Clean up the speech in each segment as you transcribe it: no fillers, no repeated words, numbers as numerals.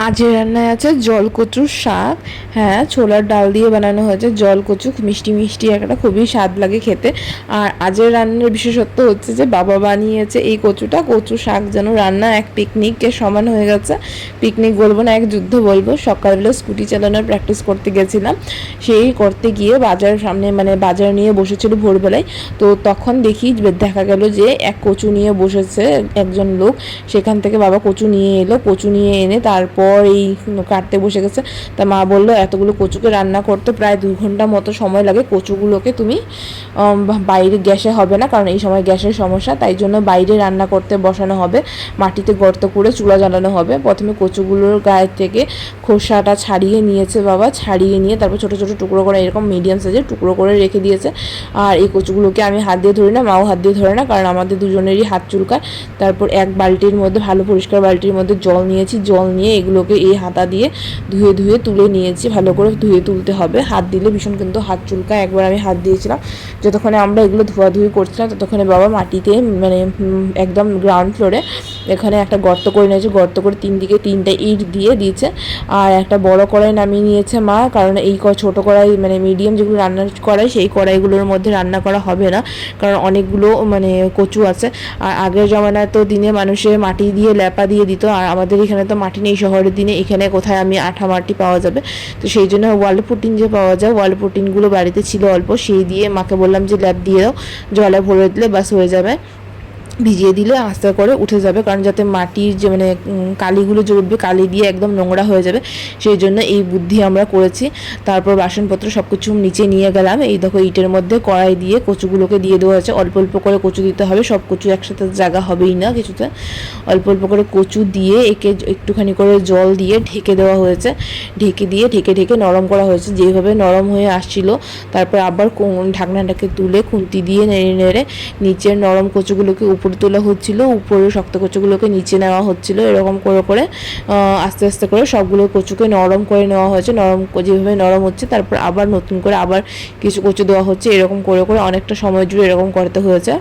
আজের রান্নায় আছে জলকচুর শাক। হ্যাঁ, ছোলার ডাল দিয়ে বানানো হয়েছে জলকচু, মিষ্টি মিষ্টি একটা, খুবই স্বাদ লাগে খেতে। আর আজের রান্নার বিশেষত্ব হচ্ছে যে বাবা বানিয়েছে এই কচুটা, কচু শাক যেন রান্না এক পিকনিকের সমান হয়ে গেছে। পিকনিক বলবো না, এক যুদ্ধ বলবো। সকালবেলা স্কুটি চালানোর প্র্যাকটিস করতে গেছিলাম, সেই করতে গিয়ে বাজারের সামনে মানে বাজার নিয়ে বসেছিল ভোরবেলায়। তো তখন দেখা গেল যে এক কচু নিয়ে বসেছে একজন লোক। সেখান থেকে বাবা কচু নিয়ে এলো, কচু নিয়ে এনে তারপর এই কাটতে বসে গেছে। তা মা বললো এতগুলো কচুকে রান্না করতে প্রায় 2 ঘন্টা মতো সময় লাগে। কচুগুলোকে তুমি বাইরে গ্যাসে হবে না, কারণ এই সময় গ্যাসের সমস্যা, তাই জন্য বাইরে রান্না করতে বসানো হবে। মাটিতে গর্ত করে চুলা জ্বালানো হবে। প্রথমে কচুগুলোর গায়ে থেকে খোসাটা ছাড়িয়ে নিয়েছে বাবা, ছাড়িয়ে নিয়ে তারপর ছোটো ছোটো টুকরো করে এরকম মিডিয়াম সাইজের টুকরো করে রেখে দিয়েছে। আর এই কচুগুলোকে আমি হাত দিয়ে ধরি না, মাও হাত দিয়ে ধরে না, কারণ আমাদের দুজনেরই হাত চুলকায়। তারপর এক বালতির মধ্যে, ভালো পরিষ্কার বালতির মধ্যে জল নিয়েছি, জল নিয়ে এগুলোকে এই হাতা দিয়ে ধুয়ে ধুয়ে তুলে নিয়েছি। ভালো করে ধুয়ে তুলতে হবে, হাত দিলে ভীষণ কিন্তু হাত চুলকায়। একবার আমি হাত দিয়েছিলাম, যতক্ষণে আমরা এগুলো ধোয়াধুয়ি করছিলাম ততক্ষণে বাবা মাটিতে মানে একদম গ্রাউন্ড ফ্লোরে এখানে একটা গর্ত করে নিয়েছে, গর্ত করে 3 দিকে 3টা ইট দিয়ে দিয়েছে। আর একটা বড় কড়াই নামিয়ে নিয়েছে মা, কারণ এই ছোটো কড়াই মানে মিডিয়াম যেগুলো রান্না কড়াই, সেই কড়াইগুলোর মধ্যে রান্না করা হবে না, কারণ অনেকগুলো মানে কচু আছে। আর আগের জমানায় তো দিনে মানুষে মাটি দিয়ে ল্যাপা দিয়ে দিত, আর আমাদের এখানে তো মাটি নেই শহরের দিনে, এখানে কোথায় আমি আঠা মাটি পাওয়া যাবে। তো সেই জন্য ওয়াল পুটিন যে পাওয়া যায়, ওয়াল পুটিনগুলো বাড়িতে ছিল অল্প, সেই দিয়ে মাকে বললাম যে ল্যাপ দিয়ে দাও, জলে ভরে দিলে বাস হয়ে যাবে, ভিজিয়ে দিলে আস্তে করে উঠে যাবে, কারণ যাতে মাটির যে মানে কালিগুলো যে উঠবে, কালি দিয়ে একদম নোংরা হয়ে যাবে, সেই জন্য এই বুদ্ধি আমরা করেছি। তারপর বাসনপত্র সব কিছু নিচে নিয়ে গেলাম। এই দেখো ইটের মধ্যে কড়াই দিয়ে কচুগুলোকে দিয়ে দেওয়া হয়েছে। অল্প অল্প করে কচু দিতে হবে, সব কচু একসাথে জায়গা হবেই না কিছুতে। অল্প অল্প করে কচু দিয়ে একে একটুখানি করে জল দিয়ে ঢেকে দেওয়া হয়েছে। ঢেকে দিয়ে ঢেকে নরম করা হয়েছে। যেভাবে নরম হয়ে আসছিল, তারপর আবার ঢাকনাটাকে তুলে খুন্তি দিয়ে নেড়ে নেড়ে নিচের নরম কচুগুলোকে উপরে তোলা হচ্ছিল, উপরে শক্ত কচুগুলোকে নিচে নেওয়া হচ্ছিল। এরকম করে করে আস্তে আস্তে করে সবগুলো কচুকে নরম করে নেওয়া হয়েছে। যেভাবে নরম হচ্ছে, তারপর আবার নতুন করে আবার কিছু কচু দেওয়া হচ্ছে। এরকম করে করে অনেকটা সময় জুড়ে এরকম করতে হয়েছে।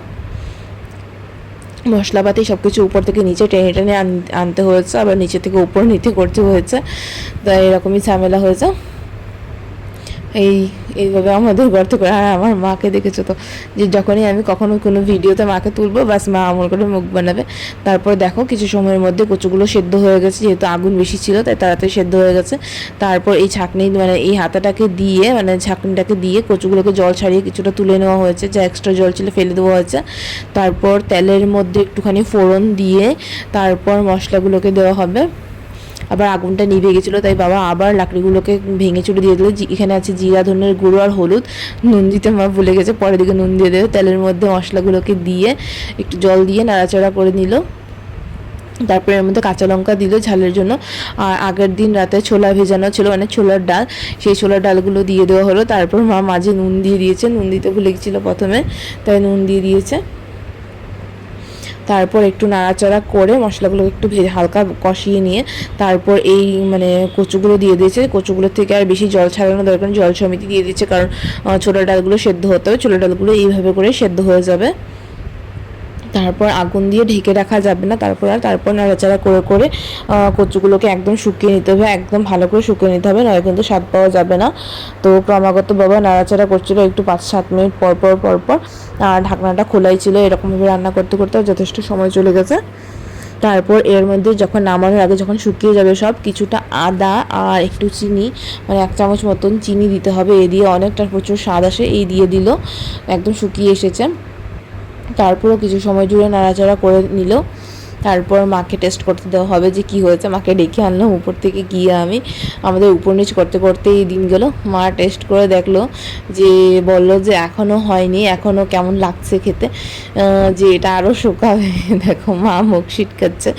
মশলাপাতি সব কিছু উপর থেকে নিচে টেনে টেনে আনতে হয়েছে, আবার নিচে থেকে উপর নিতে করতে হয়েছে। তাই এরকমই ঝামেলা হয়েছে। এইভাবে আমাদের গর্ত করে। আর আমার মাকে দেখেছো তো, যে যখনই আমি কখনো কোনো ভিডিওতে মাকে তুলবো, বাস মা আমল করে মুখ বানাবে। তারপর দেখো কিছু সময়ের মধ্যে কচুগুলো সেদ্ধ হয়ে গেছে, যেহেতু আগুন বেশি ছিল তাই তাড়াতাড়ি সেদ্ধ হয়ে গেছে। তারপর এই ছাঁকনি মানে এই হাতাটাকে দিয়ে মানে ছাঁকনিটাকে দিয়ে কচুগুলোকে জল ছাড়িয়ে কিছুটা তুলে নেওয়া হয়েছে, যা এক্সট্রা জল ছিল ফেলে দেওয়া হয়েছে। তারপর তেলের মধ্যে একটুখানি ফোড়ন দিয়ে তারপর মশলাগুলোকে দেওয়া হবে। আবার আগুনটা নিভে গেছিলো, তাই বাবা আবার লাকড়িগুলোকে ভেঙে চুড়ে দিয়ে দিল। এখানে আছে জিরা, ধনের গুঁড়ো আর হলুদ। নুন দিতে মা ভুলে গেছে, পরের দিকে নুন দিয়ে দেবে। তেলের মধ্যে মশলাগুলোকে দিয়ে একটু জল দিয়ে নাড়াচাড়া করে নিল। তারপরে এর মধ্যে কাঁচা লঙ্কা দিল ঝালের জন্য। আর আগের দিন রাতে ছোলা ভেজানো ছিল, মানে ছোলার ডাল, সেই ছোলার ডালগুলো দিয়ে দেওয়া হলো। তারপর মা মাঝে নুন দিয়ে দিয়েছে, নুন দিতে ভুলে গেছিলো প্রথমে, তাই নুন দিয়ে দিয়েছে। তারপর একটু নাড়াচাড়া করে মশলাগুলো একটু হালকা কষিয়ে নিয়ে তারপর এই মানে কচুগুলো দিয়ে দিয়েছে। কচুগুলোর থেকে আর বেশি জল ছাড়ানো দরকার, জল সমিতি দিয়ে দিচ্ছে, কারণ ছোলার ডালগুলো সেদ্ধ হতে হবে। ছোলার ডালগুলো এইভাবে করে সেদ্ধ হয়ে যাবে। তারপর আগুন দিয়ে ঢেকে রাখা যাবে না। তারপর নাড়াচাড়া করে করে কচুগুলোকে একদম শুকিয়ে নিতে হবে, একদম ভালো করে শুকিয়ে নিতে হবে, নয় কিন্তু স্বাদ পাওয়া যাবে না। তো ক্রমাগত বাবা নাড়াচাড়া করছিল একটু 5-7 মিনিট পর পর। আর ঢাকনাটা খোলাই ছিল। এরকমভাবে রান্না করতে করতে যথেষ্ট সময় চলে গেছে। তারপর এর মধ্যে যখন নামানোর আগে যখন শুকিয়ে যাবে সব, কিছুটা আদা আর একটু চিনি, মানে 1 চামচ মতন চিনি দিতে হবে। এ দিয়ে অনেকটা প্রচুর স্বাদ আসে। এই দিয়ে দিল, একদম শুকিয়ে এসেছে। তারপরও কিছু সময় জুড়ে নাড়াচাড়া করে নিল। তারপর মাকে টেস্ট করতে দেওয়া হবে যে কী হয়েছে। মাকে ডেকে আনলাম উপর থেকে গিয়ে, আমাদের উপর নিচ করতে করতে এই দিন গেল। মা টেস্ট করে দেখলো, যে বলল যে এখনও হয়নি, এখনও কেমন লাগছে খেতে, যে এটা আরও শুকাবে। দেখো মা মুখ ছিটকাচ্ছে,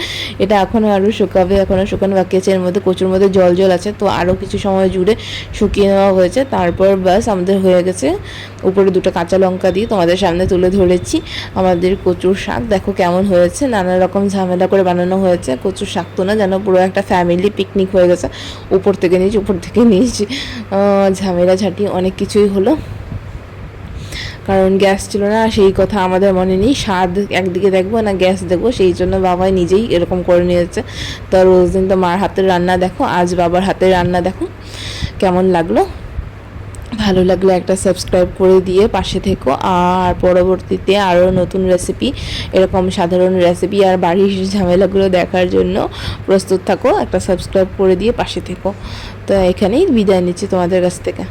এটা এখনও আরও শুকাবে, এখনও শুকানো বাকি আছে। এর মধ্যে কচুর মধ্যে জল আছে, তো আরও কিছু সময় জুড়ে শুকিয়ে নেওয়া হয়েছে। তারপর ব্যাস আমাদের হয়ে গেছে। উপরে 2টা কাঁচা লঙ্কা দিয়ে তোমাদের সামনে তুলে ধরেছি আমাদের কচুর শাক। দেখো কেমন হয়েছে, নানা রকম ঝামেলা করে বানানো হয়েছে। কচুর শাক তো না, যেন পুরো একটা ফ্যামিলি পিকনিক হয়ে গেছে। উপর থেকে নিচ ঝামেলা ঝাঁটি অনেক কিছুই হলো। কারণ গ্যাস ছিল না, সেই কথা আমাদের মনে নেই। স্বাদ একদিকে দেখবো না গ্যাস দেখবো, সেই জন্য বাবাই নিজেই এরকম করে নিয়েছে। তো রোজ দিন তো মার হাতের রান্না দেখো, আজ বাবার হাতের রান্না দেখো। কেমন লাগলো? ভালো লাগলে একটা সাবস্ক্রাইব করে দিয়ে পাশে থেকো। আর পরবর্তীতে আরও নতুন রেসিপি, এরকম সাধারণ রেসিপি আর বাড়ির ঝামেলাগুলো দেখার জন্য প্রস্তুত থাকো। একটা সাবস্ক্রাইব করে দিয়ে পাশে থেকো। তো এখানেই বিদায় নিচ্ছি তোমাদের কাছ থেকে।